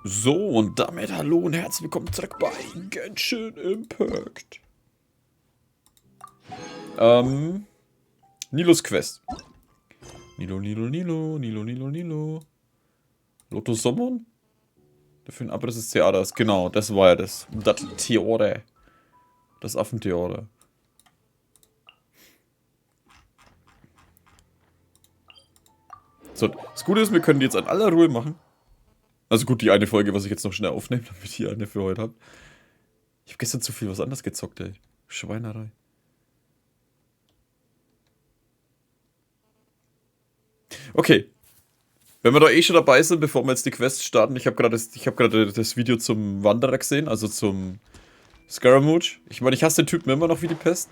So, und damit hallo und herzlich willkommen zurück bei Genshin Impact. Nilous Quest. Nilo. Lotus Sommon? Für ein Abriss des Theaters. Genau, das war ja das. Das Theater. Das Affentheater. So, das Gute ist, wir können die jetzt in aller Ruhe machen. Also gut, die eine Folge, was ich jetzt noch schnell aufnehme, damit ihr eine für heute habt. Ich habe gestern zu viel was anderes gezockt, ey. Schweinerei. Okay. Wenn wir da eh schon dabei sind, bevor wir jetzt die Quest starten, ich habe gerade das Video zum Wanderer gesehen, also zum Scaramouche. Ich meine, ich hasse den Typen immer noch wie die Pest.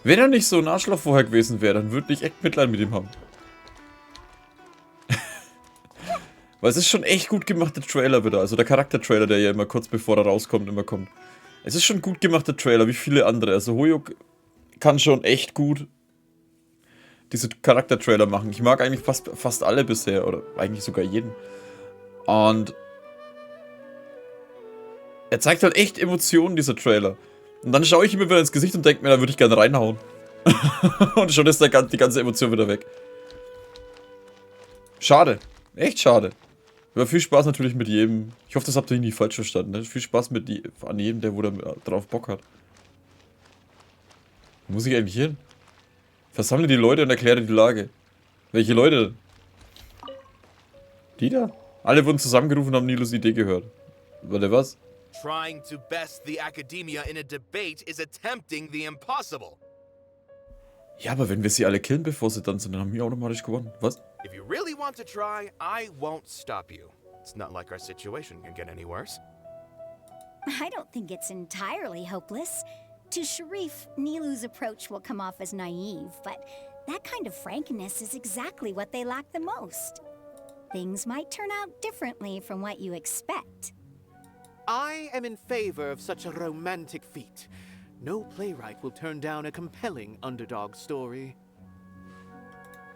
Wenn er nicht so ein Arschloch vorher gewesen wäre, dann würde ich echt Mitleid mit ihm haben. Weil es ist schon echt gut gemachter Trailer wieder. Also der Charakter-Trailer, der ja immer kurz bevor er rauskommt, immer kommt. Es ist schon ein gut gemachter Trailer, wie viele andere. Also Hoyok kann schon echt gut diese Charakter-Trailer machen. Ich mag eigentlich fast alle bisher. Oder eigentlich sogar jeden. Und er zeigt halt echt Emotionen, dieser Trailer. Und dann schaue ich ihm wieder ins Gesicht und denke mir, da würde ich gerne reinhauen. Und schon ist die ganze Emotion wieder weg. Schade. Echt schade. Aber viel Spaß natürlich mit jedem. Ich hoffe, das habt ihr nie falsch verstanden. Ne? Viel Spaß an jedem, der wo da drauf Bock hat. Wo muss ich eigentlich hin? Versammle die Leute und erkläre die Lage. Welche Leute denn? Die da? Alle wurden zusammengerufen und haben Nilous Idee gehört. Warte, was? Trying to best the academia in a debate is attempting the impossible. Ja, aber wenn wir sie alle killen, bevor sie dann sind, dann haben wir automatisch gewonnen. Was? If you really want to try, I won't stop you. It's not like our situation can get any worse. I don't think it's entirely hopeless. To Sharif, Nilous' approach will come off as naive, but that kind of frankness is exactly what they lack the most. Things might turn out differently from what you expect. I am in favor of such a romantic feat. No playwright will turn down a compelling underdog story.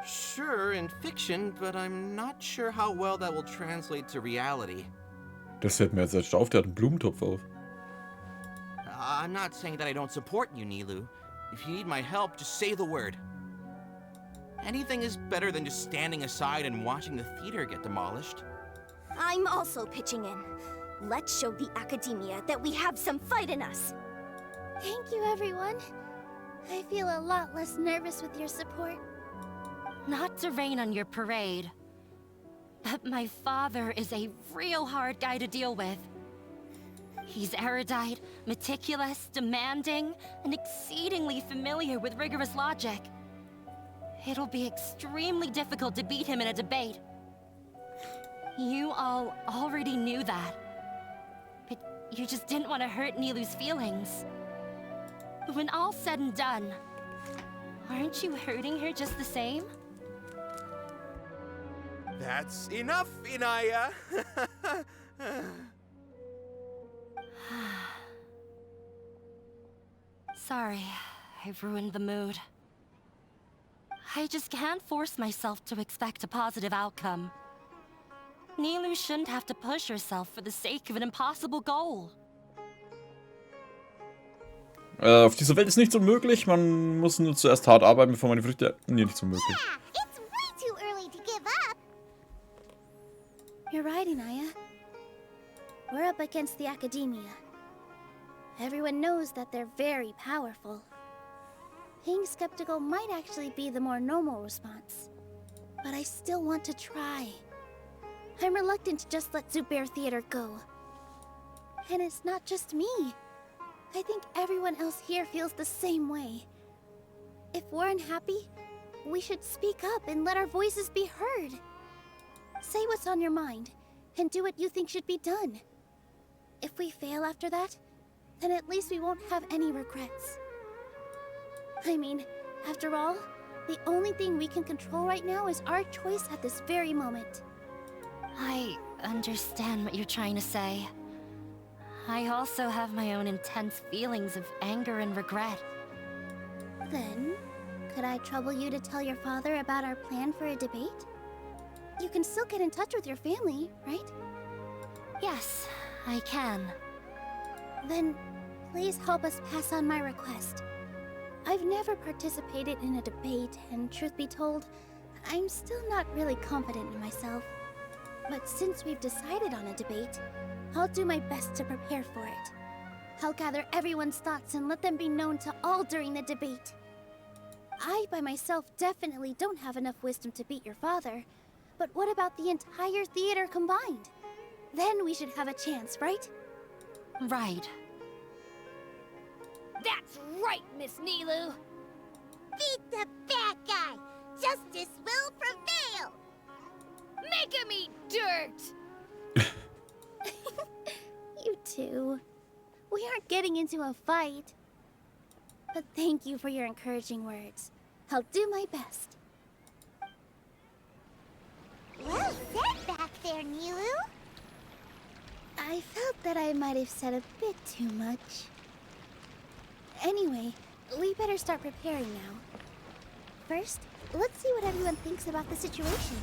Sure, in fiction, but I'm not sure how well that will translate to reality. Das fällt mir jetzt erst auf, der hat einen Blumentopf auf. I'm not saying that I don't support you, Nilou. If you need my help, just say the word. Anything is better than just standing aside and watching the theater get demolished. I'm also pitching in. Let's show the academia that we have some fight in us. Thank you, everyone. I feel a lot less nervous with your support. Not to rain on your parade, but my father is a real hard guy to deal with. He's erudite, meticulous, demanding, and exceedingly familiar with rigorous logic. It'll be extremely difficult to beat him in a debate. You all already knew that. But you just didn't want to hurt Nilous' feelings. When all's said and done, aren't you hurting her just the same? That's enough, Inaya. Sorry, I've ruined the mood. I just can't force myself to expect a positive outcome. Nilous shouldn't have to push herself for the sake of an impossible goal. Auf dieser Welt ist nichts unmöglich. Man muss nur zuerst hart arbeiten, bevor man die Früchte... Nee, nichts unmöglich. Yeah, it's way too early to give up. You're right, Inaya. We're up against the academia. Everyone knows that they're very powerful. Being skeptical might actually be the more normal response. But I still want to try. I'm reluctant to just let Zubair Theater go. And it's not just me. I think everyone else here feels the same way. If we're unhappy, we should speak up and let our voices be heard. Say what's on your mind, and do what you think should be done. If we fail after that, then at least we won't have any regrets. I mean, after all, the only thing we can control right now is our choice at this very moment. I understand what you're trying to say. I also have my own intense feelings of anger and regret. Then, could I trouble you to tell your father about our plan for a debate? you can still get in touch with your family, right? Yes, I can. Then, please help us pass on my request. I've never participated in a debate, and truth be told, I'm still not really confident in myself. But since we've decided on a debate, I'll do my best to prepare for it. I'll gather everyone's thoughts and let them be known to all during the debate. I, by myself, definitely don't have enough wisdom to beat your father. But what about the entire theater combined? Then we should have a chance, right? Right. That's right, Miss Nilous. Beat the bad guy. Justice will prevail. Make him eat dirt. You two. We aren't getting into a fight. But thank you for your encouraging words. I'll do my best. Well said back there, Nilous. I felt that I might have said a bit too much. Anyway, we better start preparing now. First, let's see what everyone thinks about the situation.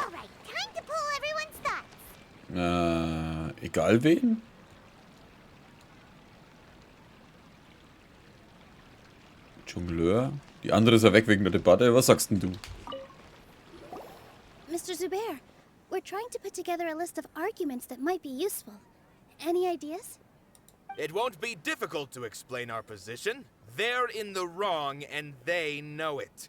All right, time to pull everyone's thoughts. Egal wen? Jongleur. Die andere ist ja weg wegen der Debatte. Was sagst denn du? Mr. Zubair, we're trying to put together a list of arguments that might be useful. Any ideas? It won't be difficult to explain our position. They're in the wrong, and they know it.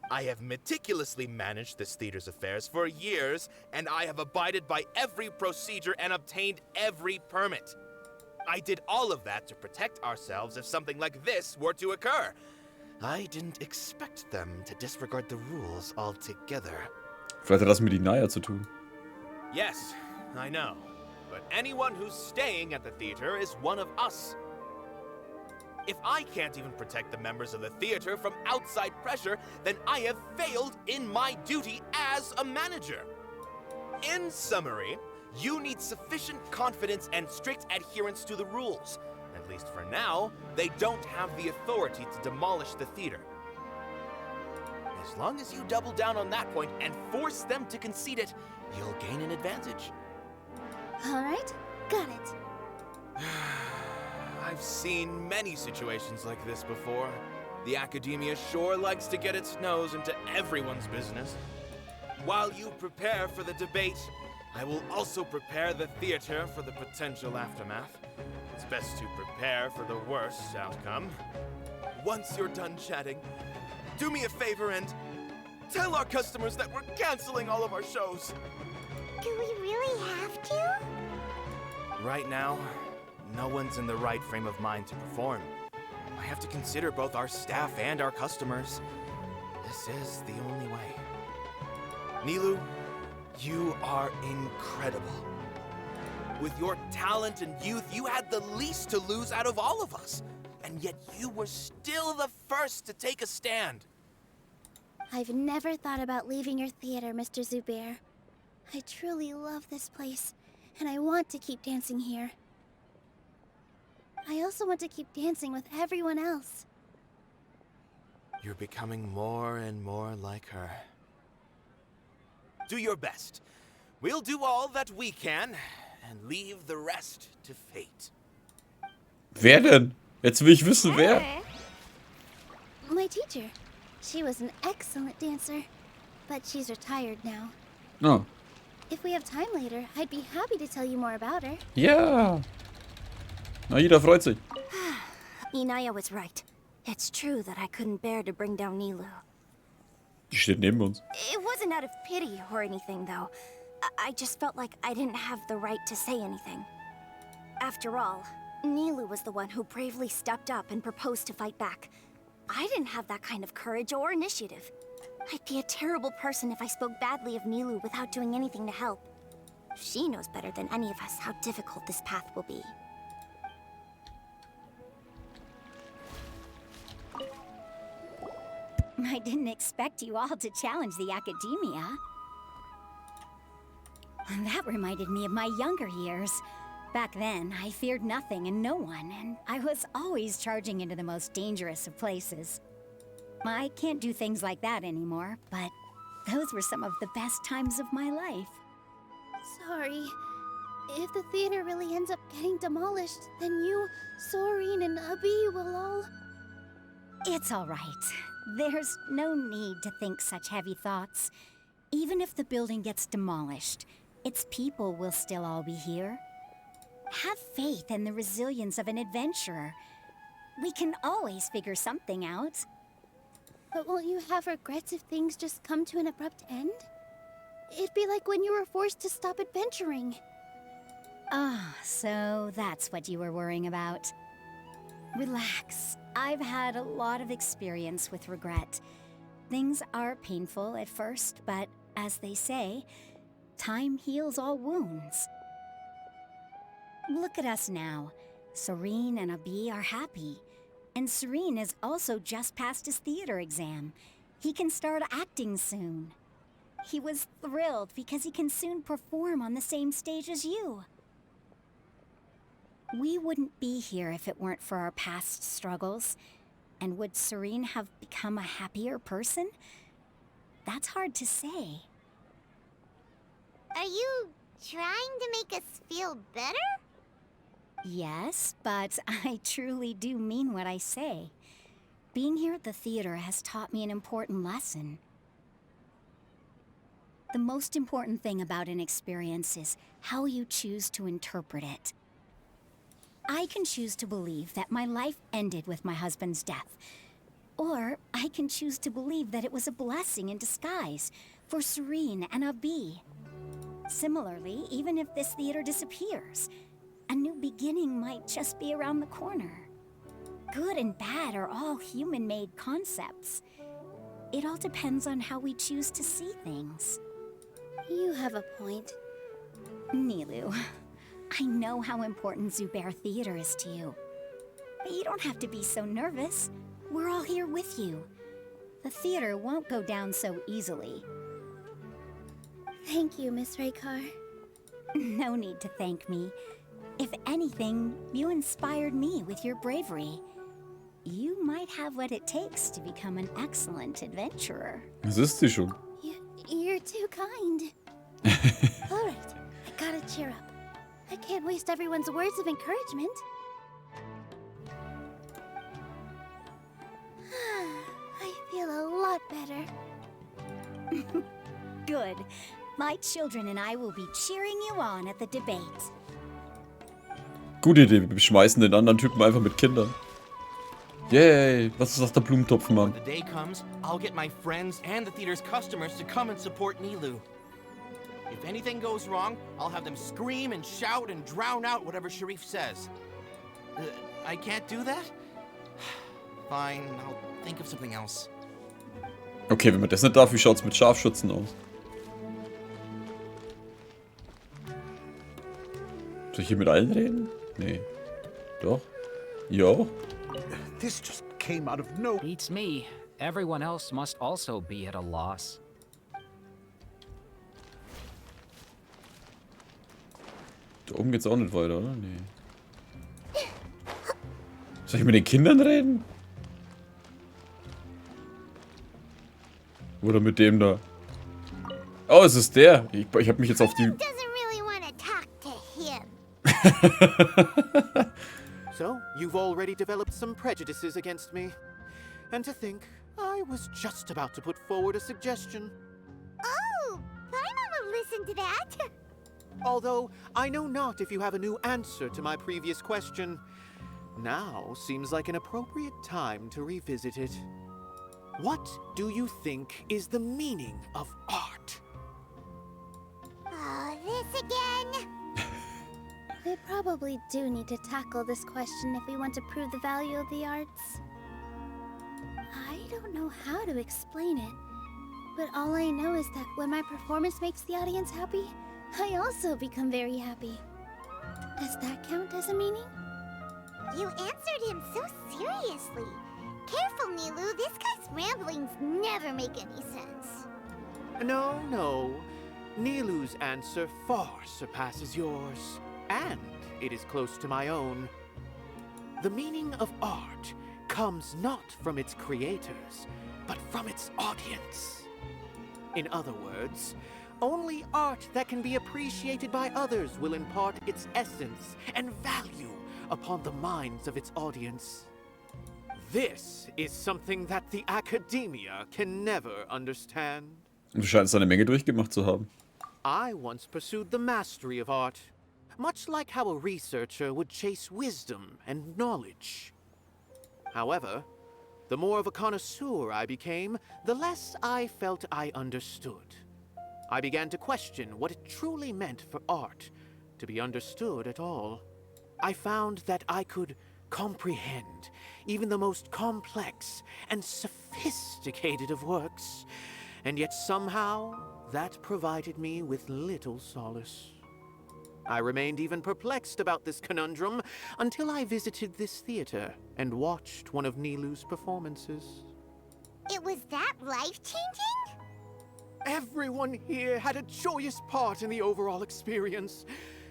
I have meticulously managed this theater's affairs for years, and I have abided by every procedure and obtained every permit. I did all of that to protect ourselves if something like this were to occur. I didn't expect them to disregard the rules altogether. Vielleicht hat das mit Naya zu tun. Yes, I know. But anyone who's staying at the theater is one of us. If I can't even protect the members of the theater from outside pressure, then I have failed in my duty as a manager. In summary, you need sufficient confidence and strict adherence to the rules. At least for now, they don't have the authority to demolish the theater. As long as you double down on that point and force them to concede it, you'll gain an advantage. All right, got it. I've seen many situations like this before. The academia sure likes to get its nose into everyone's business. While you prepare for the debate, I will also prepare the theater for the potential aftermath. It's best to prepare for the worst outcome. Once you're done chatting, do me a favor and tell our customers that we're canceling all of our shows. Do we really have to? Right now, no one's in the right frame of mind to perform. I have to consider both our staff and our customers. This is the only way. Nilous, you are incredible. With your talent and youth, you had the least to lose out of all of us. And yet you were still the first to take a stand. I've never thought about leaving your theater, Mr. Zubair. I truly love this place, and I want to keep dancing here. I also want to keep dancing with everyone else. You're becoming more and more like her. Do your best. We'll do all that we can, and leave the rest to fate. Wer denn? Jetzt will ich wissen, wer. My teacher. She was an excellent dancer, but she's retired now. Oh. If we have time later, I'd be happy to tell you more about her. Ja. Na, jeder freut sich. Inaya was right. It's true that I couldn't bear to bring down Nilous. Die steht neben uns. It wasn't out of pity or anything, though. I just felt like I didn't have the right to say anything. After all, Nilous was the one who bravely stepped up and proposed to fight back. I didn't have that kind of courage or initiative. I'd be a terrible person if I spoke badly of Nilous without doing anything to help. She knows better than any of us how difficult this path will be. I didn't expect you all to challenge the academia. That reminded me of my younger years. Back then, I feared nothing and no one, and I was always charging into the most dangerous of places. I can't do things like that anymore, but Those were some of the best times of my life. Sorry. If the theater really ends up getting demolished, then you, Soren, and Abi will all... It's all right. There's no need to think such heavy thoughts. Even if the building gets demolished, its people will still all be here. Have faith in the resilience of an adventurer. We can always figure something out. But won't you have regrets if things just come to an abrupt end? It'd be like when you were forced to stop adventuring. Ah, so that's what you were worrying about. Relax. I've had a lot of experience with regret. Things are painful at first, but as they say, time heals all wounds. Look at us now. Soren and Abi are happy. And Soren has also just passed his theater exam. He can start acting soon. He was thrilled because he can soon perform on the same stage as you. We wouldn't be here if it weren't for our past struggles. And would Soren have become a happier person? That's hard to say. Are you trying to make us feel better? Yes, but I truly do mean what I say. Being here at the theater has taught me an important lesson. The most important thing about an experience is how you choose to interpret it. I can choose to believe that my life ended with my husband's death. Or I can choose to believe that it was a blessing in disguise for Soren and Abi. Similarly, even if this theater disappears, a new beginning might just be around the corner. Good and bad are all human-made concepts. It all depends on how we choose to see things. You have a point. Nilous, I know how important Zubair Theater is to you. But you don't have to be so nervous. We're all here with you. The theater won't go down so easily. Thank you, Miss Raykar. No need to thank me. If anything, you inspired me with your bravery. You might have what it takes to become an excellent adventurer. Das ist sie schon. You're too kind. All right, I gotta cheer up. I can't waste everyone's words of encouragement. I feel a lot better. Good. My children and I will be cheering you on at the debate. Gute Idee, wir schmeißen den anderen Typen einfach mit Kindern. Yay, was sagt der Blumentopfmann? When the day comes, I'll get my friends and the theater's customers to come and support Nilous. If anything goes wrong, I'll have them scream and shout and drown out whatever Sharif says. I can't do that? Fine, I'll think of something else. Okay, wenn man das nicht darf, wie schaut's mit Scharfschützen aus? Soll ich hier mit allen reden? Nee. Doch? Jo? This just came out of nowhere. Beats me. Everyone else must also be at a loss. Da oben geht's auch nicht weiter, oder? Nee. Soll ich mit den Kindern reden? Oder mit dem da? Oh, es ist der. Ich hab mich jetzt auf die... Doesn't really want to talk to him. So, you've already developed some prejudices against me. And to think, I was just about to put forward a suggestion. Oh, Paimon will listen to that. Although, I know not if you have a new answer to my previous question. Now seems like an appropriate time to revisit it. What do you think is the meaning of art? Oh, this again? We probably do need to tackle this question if we want to prove the value of the arts. I don't know how to explain it, but all I know is that when my performance makes the audience happy, I also become very happy. Does that count as a meaning? You answered him so seriously. Careful, Nilous. This guy's ramblings never make any sense. No, no. Nilous' answer far surpasses yours. And it is close to my own. The meaning of art comes not from its creators, but from its audience. In other words, only art that can be appreciated by others will impart its essence and value upon the minds of its audience. This is something that the academia can never understand. Du scheinst eine Menge durchgemacht zu haben. I once pursued the mastery of art, much like how a researcher would chase wisdom and knowledge. However, the more of a connoisseur I became, the less I felt I understood. I began to question what it truly meant for art to be understood at all. I found that I could comprehend even the most complex and sophisticated of works, and yet somehow that provided me with little solace. I remained even perplexed about this conundrum until I visited this theater and watched one of Nilous' performances. It was that life-changing? Everyone here had a joyous part in the overall experience.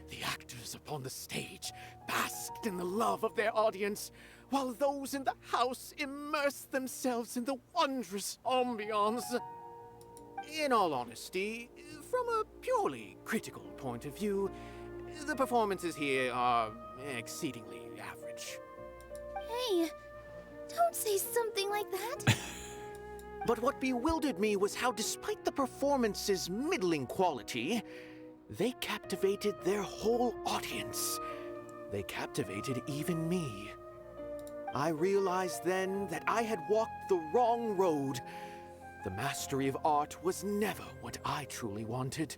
The actors upon the stage basked in the love of their audience, while those in the house immersed themselves in the wondrous ambiance. In all honesty, from a purely critical point of view, the performances here are exceedingly average. Hey, don't say something like that. But what bewildered me was how, despite the performance's middling quality, they captivated their whole audience. They captivated even me. I realized then that I had walked the wrong road. The mastery of art was never what I truly wanted.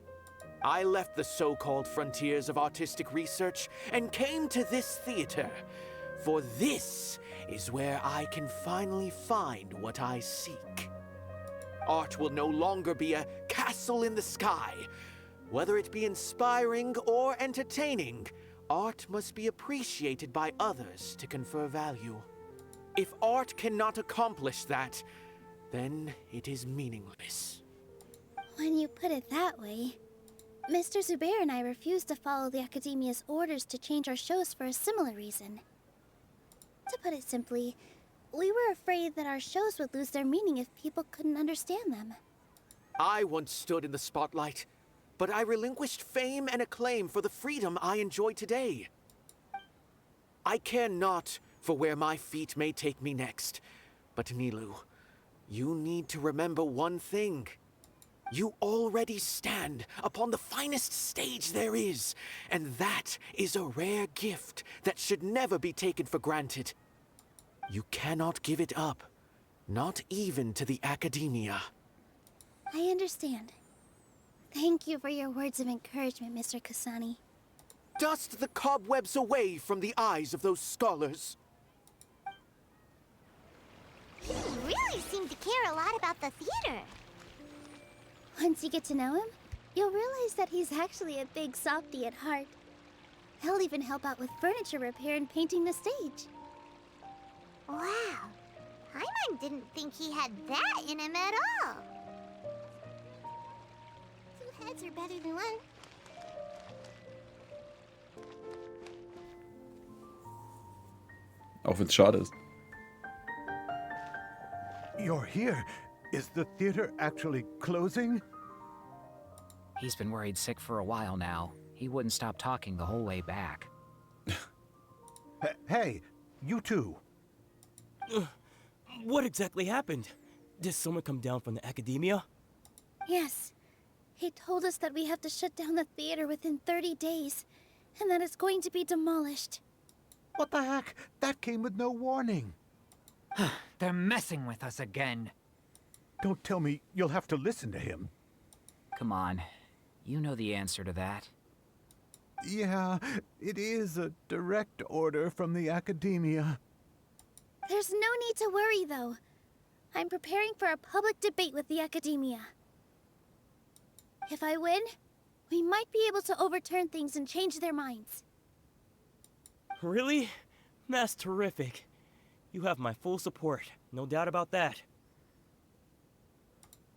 I left the so-called frontiers of artistic research and came to this theater, for this is where I can finally find what I seek. Art will no longer be a castle in the sky. Whether it be inspiring or entertaining, art must be appreciated by others to confer value. If art cannot accomplish that, then it is meaningless. When you put it that way, Mr. Zubair and I refused to follow the Academia's orders to change our shows for a similar reason. To put it simply, we were afraid that our shows would lose their meaning if people couldn't understand them. I once stood in the spotlight, but I relinquished fame and acclaim for the freedom I enjoy today. I care not for where my feet may take me next, but Nilou, you need to remember one thing. You already stand upon the finest stage there is, and that is a rare gift that should never be taken for granted. You cannot give it up, not even to the Academia. I understand. Thank you for your words of encouragement, Mr. Kasani. Dust the cobwebs away from the eyes of those scholars. He really seemed to care a lot about the theater. Once you get to know him, you'll realize that he's actually a big softie at heart. He'll even help out with furniture repair and painting the stage. Wow. Paimon didn't think he had that in him at all. Two heads are better than one. Auch wenn's schade ist. You're here. Is the theater actually closing? He's been worried sick for a while now. He wouldn't stop talking the whole way back. Hey, you two. What exactly happened? Did someone come down from the Academia? Yes. He told us that we have to shut down the theater within 30 days, and that it's going to be demolished. What the heck? That came with no warning. They're messing with us again. Don't tell me you'll have to listen to him. Come on. You know the answer to that. Yeah, it is a direct order from the Academia. There's no need to worry, though. I'm preparing for a public debate with the Academia. If I win, we might be able to overturn things and change their minds. Really? That's terrific. You have my full support, no doubt about that.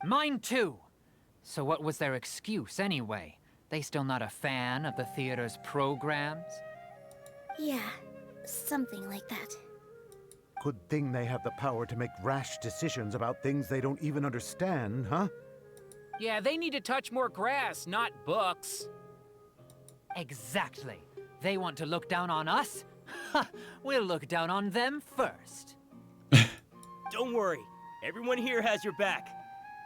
Mine too. So what was their excuse anyway? They still not a fan of the theater's programs? Yeah, something like that. Good thing they have the power to make rash decisions about things they don't even understand, huh? Yeah, they need to touch more grass, not books. Exactly. They want to look down on us? Ha! We'll look down on them first. Don't worry, everyone here has your back.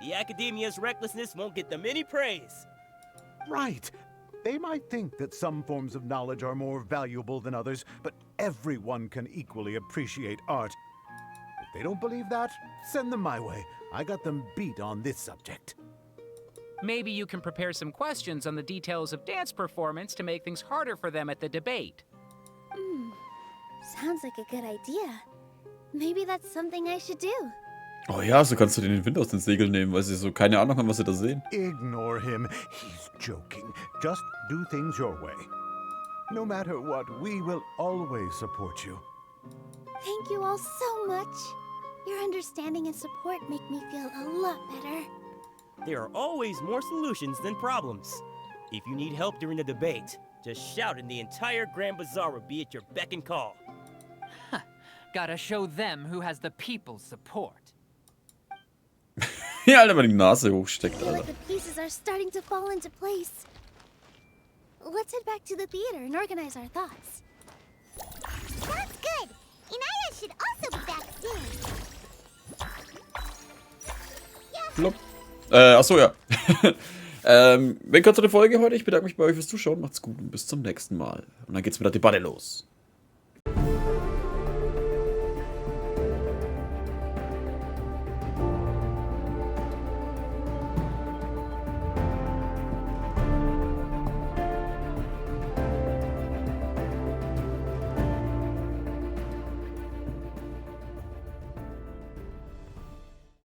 The Academia's recklessness won't get them any praise. Right. They might think that some forms of knowledge are more valuable than others, but everyone can equally appreciate art. If they don't believe that, send them my way. I got them beat on this subject. Maybe you can prepare some questions on the details of dance performance to make things harder for them at the debate. Sounds like a good idea. Maybe that's something I should do. Oh ja, so kannst du den Wind aus den Segeln nehmen, weil sie so keine Ahnung haben, was sie da sehen. Ignore him. He's joking. Just do things your way. No matter what, we will always support you. Thank you all so much. Your understanding and support make me feel a lot better. There are always more solutions than problems. If you need help during the debate, just shout and the entire Grand Bazaar will be at your beck and call. Gotta show them who has the people's support. Ja, Alter, mal die Nase hochsteckt, I feel like Alter. the pieces are starting to fall into place. Let's head back to the theater and organize our thoughts. Sounds good. Inaya should also be back soon. Plopp. Achso, ja. Wenn kurz eine Folge heute. Ich bedanke mich bei euch fürs Zuschauen. Macht's gut und bis zum nächsten Mal. Und dann geht's mit der Debatte los.